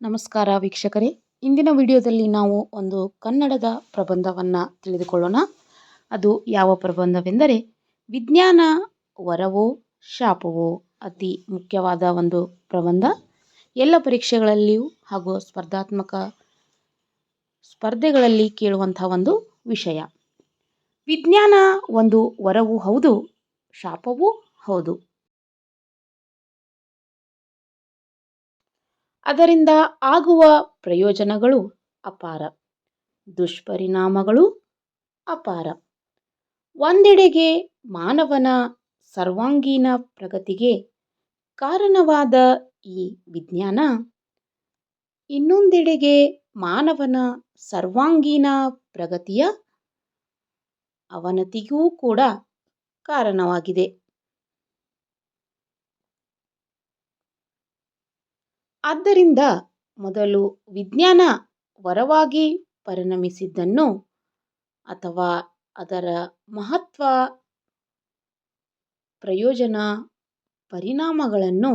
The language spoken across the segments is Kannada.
ನಮಸ್ಕಾರ ವೀಕ್ಷಕರೇ, ಇಂದಿನ ವಿಡಿಯೋದಲ್ಲಿ ನಾವು ಒಂದು ಕನ್ನಡದ ಪ್ರಬಂಧವನ್ನು ತಿಳಿದುಕೊಳ್ಳೋಣ. ಅದು ಯಾವ ಪ್ರಬಂಧವೆಂದರೆ ವಿಜ್ಞಾನ ವರವೋ ಶಾಪವೋ. ಅತಿ ಮುಖ್ಯವಾದ ಒಂದು ಪ್ರಬಂಧ. ಎಲ್ಲ ಪರೀಕ್ಷೆಗಳಲ್ಲಿಯೂ ಹಾಗೂ ಸ್ಪರ್ಧೆಗಳಲ್ಲಿ ಕೇಳುವಂತಹ ಒಂದು ವಿಷಯ. ವಿಜ್ಞಾನ ಒಂದು ವರವೂ ಹೌದು, ಶಾಪವೂ ಹೌದು. ಅದರಿಂದ ಆಗುವ ಪ್ರಯೋಜನಗಳು ಅಪಾರ, ದುಷ್ಪರಿಣಾಮಗಳು ಅಪಾರ. ಒಂದೆಡೆಗೆ ಮಾನವನ ಸರ್ವಾಂಗೀಣ ಪ್ರಗತಿಗೆ ಕಾರಣವಾದ ಈ ವಿಜ್ಞಾನ, ಇನ್ನೊಂದೆಡೆಗೆ ಮಾನವನ ಸರ್ವಾಂಗೀಣ ಪ್ರಗತಿಯ ಅವನತಿಗೂ ಕೂಡ ಕಾರಣವಾಗಿದೆ. ಆದ್ದರಿಂದ ಮೊದಲು ವಿಜ್ಞಾನ ವರವಾಗಿ ಪರಿಣಮಿಸಿದ್ದನ್ನು ಅಥವಾ ಅದರ ಮಹತ್ವ, ಪ್ರಯೋಜನ, ಪರಿಣಾಮಗಳನ್ನು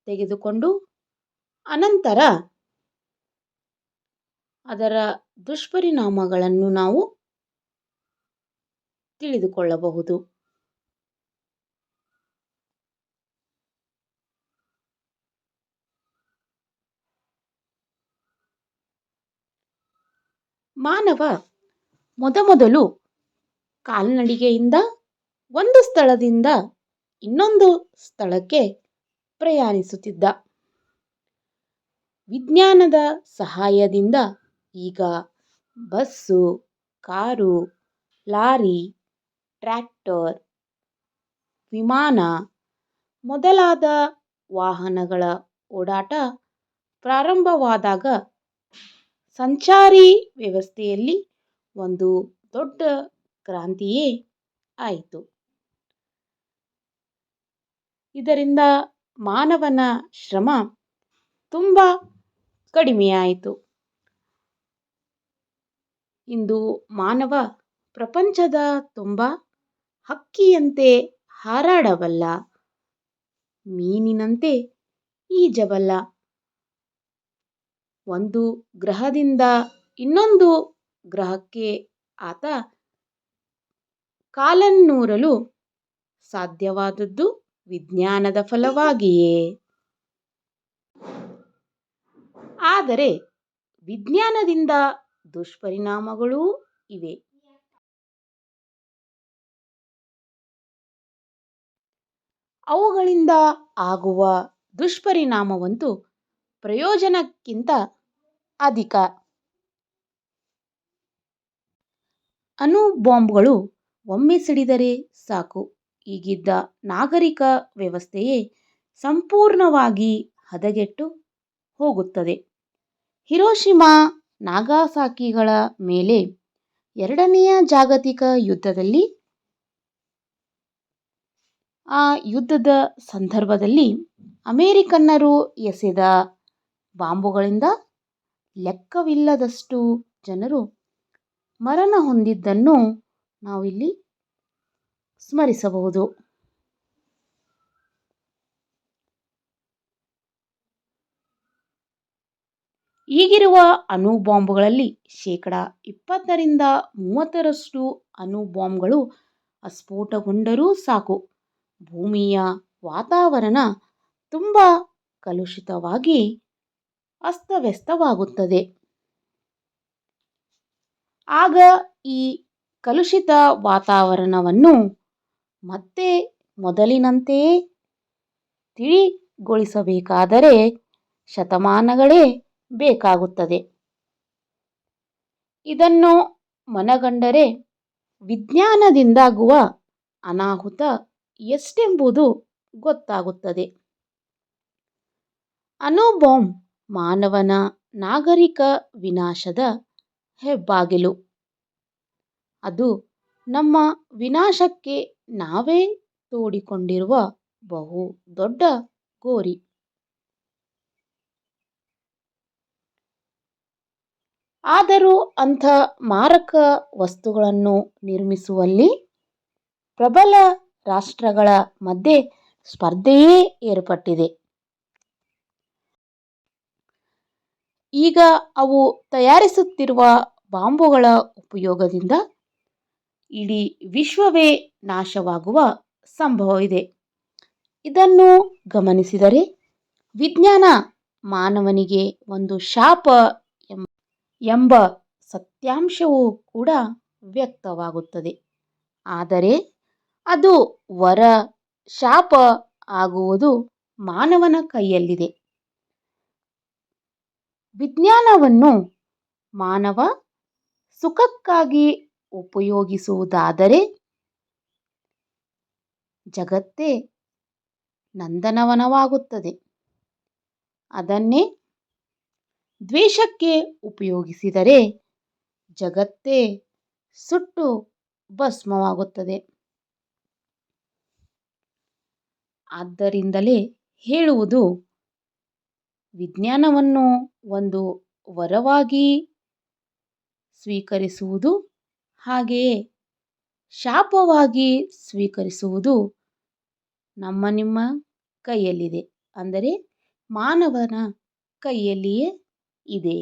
ತೆಗೆದುಕೊಂಡು ಅನಂತರ ಅದರ ದುಷ್ಪರಿಣಾಮಗಳನ್ನು ನಾವು ತಿಳಿದುಕೊಳ್ಳಬಹುದು. ಮಾನವ ಮೊದಮೊದಲು ಕಾಲ್ನಡಿಗೆಯಿಂದ ಒಂದು ಸ್ಥಳದಿಂದ ಇನ್ನೊಂದು ಸ್ಥಳಕ್ಕೆ ಪ್ರಯಾಣಿಸುತ್ತಿದ್ದ. ವಿಜ್ಞಾನದ ಸಹಾಯದಿಂದ ಈಗ ಬಸ್ಸು, ಕಾರು, ಲಾರಿ, ಟ್ರ್ಯಾಕ್ಟರ್, ವಿಮಾನ ಮೊದಲಾದ ವಾಹನಗಳ ಓಡಾಟ ಪ್ರಾರಂಭವಾದಾಗ ಸಂಚಾರಿ ವ್ಯವಸ್ಥೆಯಲ್ಲಿ ಒಂದು ದೊಡ್ಡ ಕ್ರಾಂತಿಯೇ ಆಯಿತು. ಇದರಿಂದ ಮಾನವನ ಶ್ರಮ ತುಂಬ ಕಡಿಮೆಯಾಯಿತು. ಇಂದು ಮಾನವ ಪ್ರಪಂಚದ ತುಂಬ ಹಕ್ಕಿಯಂತೆ ಹಾರಾಡಬಲ್ಲ, ಮೀನಿನಂತೆ ಈಜಬಲ್ಲ, ಒಂದು ಗ್ರಹದಿಂದ ಇನ್ನೊಂದು ಗ್ರಹಕ್ಕೆ ಆತ ಕಾಲನ್ನೂರಲು ಸಾಧ್ಯವಾದದ್ದು ವಿಜ್ಞಾನದ ಫಲವಾಗಿಯೇ. ಆದರೆ ವಿಜ್ಞಾನದಿಂದ ದುಷ್ಪರಿಣಾಮಗಳೂ ಇವೆ. ಅವುಗಳಿಂದ ಆಗುವ ದುಷ್ಪರಿಣಾಮವಂತೂ ಪ್ರಯೋಜನಕ್ಕಿಂತ ಅಧಿಕ. ಅಣುಬಾಂಬ್ಗಳು ಒಮ್ಮೆ ಸಿಡಿದರೆ ಸಾಕು, ಈಗಿದ್ದ ನಾಗರಿಕ ವ್ಯವಸ್ಥೆಯೇ ಸಂಪೂರ್ಣವಾಗಿ ಹದಗೆಟ್ಟು ಹೋಗುತ್ತದೆ. ಹಿರೋಷಿಮಾ, ನಾಗಸಾಕಿಗಳ ಮೇಲೆ ಎರಡನೆಯ ಜಾಗತಿಕ ಯುದ್ಧದಲ್ಲಿ, ಆ ಯುದ್ಧದ ಸಂದರ್ಭದಲ್ಲಿ ಅಮೆರಿಕನ್ನರು ಎಸೆದ ಬಾಂಬುಗಳಿಂದ ಲೆಕ್ಕವಿಲ್ಲದಷ್ಟು ಜನರು ಮರಣ ಹೊಂದಿದ್ದನ್ನು ನಾವಿಲ್ಲಿ ಸ್ಮರಿಸಬಹುದು. ಈಗಿರುವ ಅಣುಬಾಂಬುಗಳಲ್ಲಿ 20-30% ಅಣುಬಾಂಬ್ಗಳು ಅಸ್ಫೋಟಗೊಂಡರೂ ಸಾಕು, ಭೂಮಿಯ ವಾತಾವರಣ ತುಂಬ ಕಲುಷಿತವಾಗಿ ಅಸ್ತವ್ಯಸ್ತವಾಗುತ್ತದೆ. ಆಗ ಈ ಕಲುಷಿತ ವಾತಾವರಣವನ್ನು ಮತ್ತೆ ಮೊದಲಿನಂತೆಯೇ ತಿಳಿಗೊಳಿಸಬೇಕಾದರೆ ಶತಮಾನಗಳೇ ಬೇಕಾಗುತ್ತದೆ. ಇದನ್ನು ಮನಗಂಡರೆ ವಿಜ್ಞಾನದಿಂದಾಗುವ ಅನಾಹುತ ಎಷ್ಟೆಂಬುದು ಗೊತ್ತಾಗುತ್ತದೆ. ಅಣುಬಾಂಬ್ ಮಾನವನ ನಾಗರಿಕ ವಿನಾಶದ ಹೆಬ್ಬಾಗಿಲು. ಅದು ನಮ್ಮ ವಿನಾಶಕ್ಕೆ ನಾವೇ ತೋಡಿಕೊಂಡಿರುವ ಬಹು ದೊಡ್ಡ ಗೋರಿ. ಆದರೂ ಅಂಥ ಮಾರಕ ವಸ್ತುಗಳನ್ನು ನಿರ್ಮಿಸುವಲ್ಲಿ ಪ್ರಬಲ ರಾಷ್ಟ್ರಗಳ ಮಧ್ಯೆ ಸ್ಪರ್ಧೆಯೇ ಏರ್ಪಟ್ಟಿದೆ. ಈಗ ಅವು ತಯಾರಿಸುತ್ತಿರುವ ಬಾಂಬುಗಳ ಉಪಯೋಗದಿಂದ ಇಡೀ ವಿಶ್ವವೇ ನಾಶವಾಗುವ ಸಂಭವವಿದೆ. ಇದನ್ನು ಗಮನಿಸಿದರೆ ವಿಜ್ಞಾನ ಮಾನವನಿಗೆ ಒಂದು ಶಾಪ ಎಂಬ ಸತ್ಯಾಂಶವೂ ಕೂಡ ವ್ಯಕ್ತವಾಗುತ್ತದೆ. ಆದರೆ ಅದು ವರ ಶಾಪ ಆಗುವುದು ಮಾನವನ ಕೈಯಲ್ಲಿದೆ. ವಿಜ್ಞಾನವನ್ನು ಮಾನವ ಸುಖಕ್ಕಾಗಿ ಉಪಯೋಗಿಸುವುದಾದರೆ ಜಗತ್ತೇ ನಂದನವನವಾಗುತ್ತದೆ. ಅದನ್ನೇ ದ್ವೇಷಕ್ಕೆ ಉಪಯೋಗಿಸಿದರೆ ಜಗತ್ತೇ ಸುಟ್ಟು ಭಸ್ಮವಾಗುತ್ತದೆ. ಆದ್ದರಿಂದಲೇ ಹೇಳುವುದು, ವಿಜ್ಞಾನವನ್ನು ಒಂದು ವರವಾಗಿ ಸ್ವೀಕರಿಸುವುದು ಹಾಗೆಯೇ ಶಾಪವಾಗಿ ಸ್ವೀಕರಿಸುವುದು ನಿಮ್ಮ ಕೈಯಲ್ಲಿದೆ. ಅಂದರೆ ಮಾನವನ ಕೈಯಲ್ಲಿಯೇ ಇದೆ.